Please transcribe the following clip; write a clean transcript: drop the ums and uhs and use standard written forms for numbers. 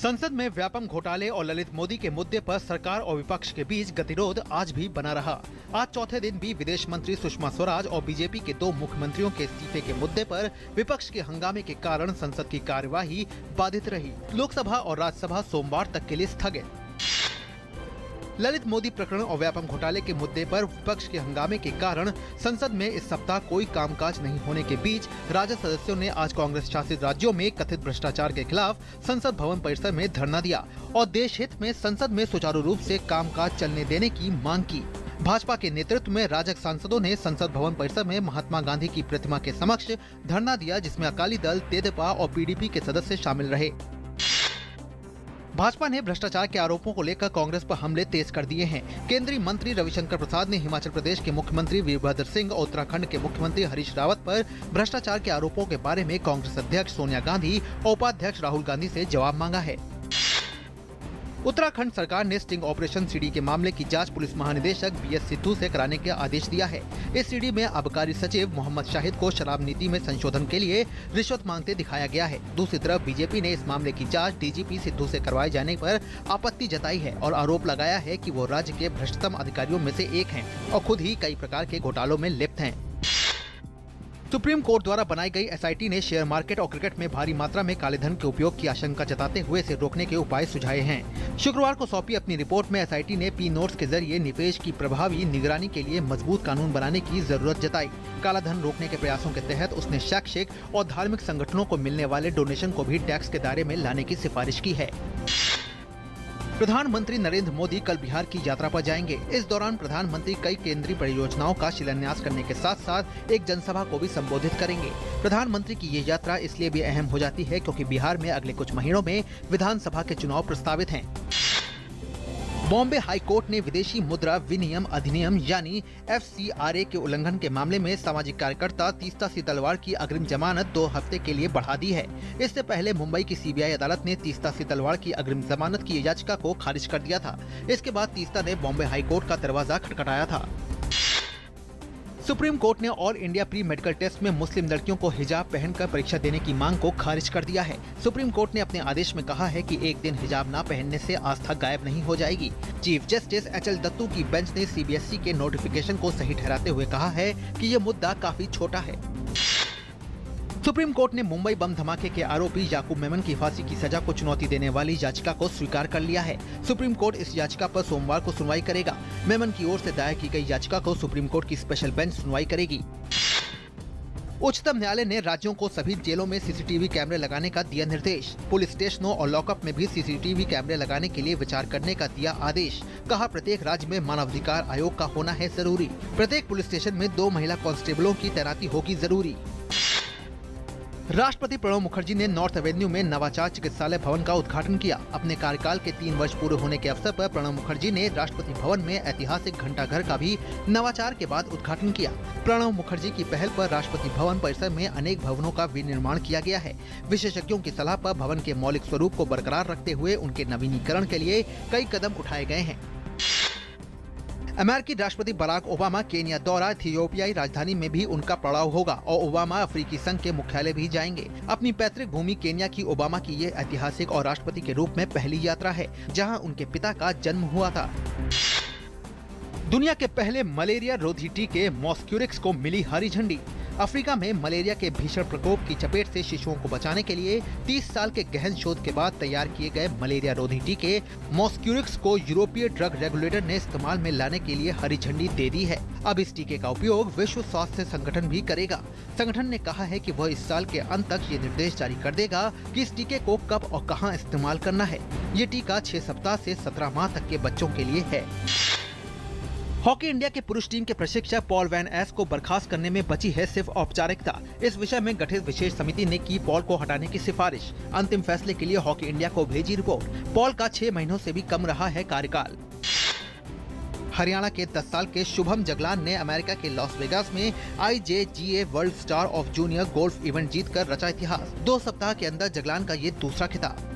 संसद में व्यापम घोटाले और ललित मोदी के मुद्दे पर सरकार और विपक्ष के बीच गतिरोध आज भी बना रहा। आज चौथे दिन भी विदेश मंत्री सुषमा स्वराज और बीजेपी के दो मुख्यमंत्रियों के इस्तीफे के मुद्दे पर विपक्ष के हंगामे के कारण संसद की कार्यवाही बाधित रही। लोकसभा और राज्यसभा सोमवार तक के लिए स्थगित। ललित मोदी प्रकरण और व्यापम घोटाले के मुद्दे पर विपक्ष के हंगामे के कारण संसद में इस सप्ताह कोई कामकाज नहीं होने के बीच राजद सदस्यों ने आज कांग्रेस शासित राज्यों में कथित भ्रष्टाचार के खिलाफ संसद भवन परिसर में धरना दिया और देश हित में संसद में सुचारू रूप से कामकाज चलने देने की मांग की। भाजपा के नेतृत्व में राजद सांसदों ने संसद भवन परिसर में महात्मा गांधी की प्रतिमा के समक्ष धरना दिया, जिसमें अकाली दल, तेदेपा और पीडीपी के सदस्य शामिल रहे। भाजपा ने भ्रष्टाचार के आरोपों को लेकर कांग्रेस पर हमले तेज कर दिए हैं। केंद्रीय मंत्री रविशंकर प्रसाद ने हिमाचल प्रदेश के मुख्यमंत्री वीरभद्र सिंह और उत्तराखंड के मुख्यमंत्री हरीश रावत पर भ्रष्टाचार के आरोपों के बारे में कांग्रेस अध्यक्ष सोनिया गांधी और उपाध्यक्ष राहुल गांधी से जवाब मांगा है। उत्तराखंड सरकार ने स्टिंग ऑपरेशन सीडी के मामले की जांच पुलिस महानिदेशक बीएस सिद्धू से कराने का आदेश दिया है। इस सीडी में आबकारी सचिव मोहम्मद शाहिद को शराब नीति में संशोधन के लिए रिश्वत मांगते दिखाया गया है। दूसरी तरफ बीजेपी ने इस मामले की जांच डीजीपी सिद्धू से करवाए जाने पर आपत्ति जताई है और आरोप लगाया है कि वो राज्य के भ्रष्टतम अधिकारियों में से एक हैं और खुद ही कई प्रकार के घोटालों में लिप्त हैं। सुप्रीम कोर्ट द्वारा बनाई गई एसआईटी ने शेयर मार्केट और क्रिकेट में भारी मात्रा में काले धन के उपयोग की आशंका जताते हुए इसे रोकने के उपाय सुझाए हैं। शुक्रवार को सौंपी अपनी रिपोर्ट में एसआईटी ने पी नोट्स के जरिए निवेश की प्रभावी निगरानी के लिए मजबूत कानून बनाने की जरूरत जताई। काला धन रोकने के प्रयासों के तहत उसने शैक्षिक और धार्मिक संगठनों को मिलने वाले डोनेशन को भी टैक्स के दायरे में लाने की सिफारिश की है। प्रधानमंत्री नरेंद्र मोदी कल बिहार की यात्रा पर जाएंगे। इस दौरान प्रधानमंत्री कई केंद्रीय परियोजनाओं का शिलान्यास करने के साथ साथ एक जनसभा को भी संबोधित करेंगे। प्रधानमंत्री की ये यात्रा इसलिए भी अहम हो जाती है क्योंकि बिहार में अगले कुछ महीनों में विधानसभा के चुनाव प्रस्तावित हैं। बॉम्बे हाई कोर्ट ने विदेशी मुद्रा विनिमय अधिनियम यानी FCRA के उल्लंघन के मामले में सामाजिक कार्यकर्ता तीस्ता सीतलवाड़ की अग्रिम जमानत 2 हफ्ते के लिए बढ़ा दी है। इससे पहले मुंबई की सीबीआई अदालत ने तीस्ता सीतलवाड़ की अग्रिम जमानत की याचिका को खारिज कर दिया था। इसके बाद तीस्ता ने बॉम्बे हाई कोर्ट का दरवाजा खटखटाया था। सुप्रीम कोर्ट ने All India Pre Medical Test में मुस्लिम लड़कियों को हिजाब पहनकर परीक्षा देने की मांग को खारिज कर दिया है। सुप्रीम कोर्ट ने अपने आदेश में कहा है कि एक दिन हिजाब न पहनने से आस्था गायब नहीं हो जाएगी। चीफ जस्टिस HL दत्तू की बेंच ने CBSE के नोटिफिकेशन को सही ठहराते हुए कहा है कि ये मुद्दा काफी छोटा है। सुप्रीम कोर्ट ने मुंबई बम धमाके के आरोपी याकूब मेमन की फांसी की सजा को चुनौती देने वाली याचिका को स्वीकार कर लिया है। सुप्रीम कोर्ट इस याचिका पर सोमवार को सुनवाई करेगा। मेमन की ओर से दायर की गई याचिका को सुप्रीम कोर्ट की स्पेशल बेंच सुनवाई करेगी। उच्चतम न्यायालय ने राज्यों को सभी जेलों में CCTV कैमरे लगाने का दिया निर्देश। पुलिस स्टेशनों और लॉकअप में भी CCTV कैमरे लगाने के लिए विचार करने का दिया आदेश। कहा, प्रत्येक राज्य में मानवाधिकार आयोग का होना है जरूरी। प्रत्येक पुलिस स्टेशन में 2 महिला कांस्टेबलों की तैनाती होगी जरूरी। राष्ट्रपति प्रणब मुखर्जी ने नॉर्थ एवेन्यू में नवाचार चिकित्सालय भवन का उद्घाटन किया। अपने कार्यकाल के 3 वर्ष पूरे होने के अवसर पर प्रणब मुखर्जी ने राष्ट्रपति भवन में ऐतिहासिक घंटाघर का भी नवाचार के बाद उद्घाटन किया। प्रणब मुखर्जी की पहल पर राष्ट्रपति भवन परिसर में अनेक भवनों का विनिर्माण किया गया है। विशेषज्ञों की सलाह पर भवन के मौलिक स्वरूप को बरकरार रखते हुए उनके नवीनीकरण के लिए कई कदम उठाए गए हैं। अमेरिकी राष्ट्रपति बराक ओबामा केन्या दौरा, इथियोपियाई राजधानी में भी उनका पड़ाव होगा और ओबामा अफ्रीकी संघ के मुख्यालय भी जाएंगे। अपनी पैतृक भूमि केन्या की ओबामा की ये ऐतिहासिक और राष्ट्रपति के रूप में पहली यात्रा है, जहां उनके पिता का जन्म हुआ था। दुनिया के पहले मलेरिया रोधी टीके मॉस्क्यूरिक्स को मिली हरी झंडी। अफ्रीका में मलेरिया के भीषण प्रकोप की चपेट से शिशुओं को बचाने के लिए 30 साल के गहन शोध के बाद तैयार किए गए मलेरिया रोधी टीके मॉस्क्यूरिक्स को यूरोपीय ड्रग रेगुलेटर ने इस्तेमाल में लाने के लिए हरी झंडी दे दी है। अब इस टीके का उपयोग विश्व स्वास्थ्य संगठन भी करेगा। संगठन ने कहा है कि वह इस साल के अंत तक ये निर्देश जारी कर देगा कि इस टीके को कब और कहां इस्तेमाल करना है। ये टीका 6 सप्ताह से 17 माह तक के बच्चों के लिए है। हॉकी इंडिया के पुरुष टीम के प्रशिक्षक पॉल वैन एस को बर्खास्त करने में बची है सिर्फ औपचारिकता। इस विषय में गठित विशेष समिति ने की पॉल को हटाने की सिफारिश। अंतिम फैसले के लिए हॉकी इंडिया को भेजी रिपोर्ट। पॉल का 6 महीनों से भी कम रहा है कार्यकाल। हरियाणा के 10 साल के शुभम जगलान ने अमेरिका के लॉस वेगास में IJGA world star of junior golf event जीतकर रचा इतिहास। 2 सप्ताह के अंदर जगलान का ये दूसरा खिताब।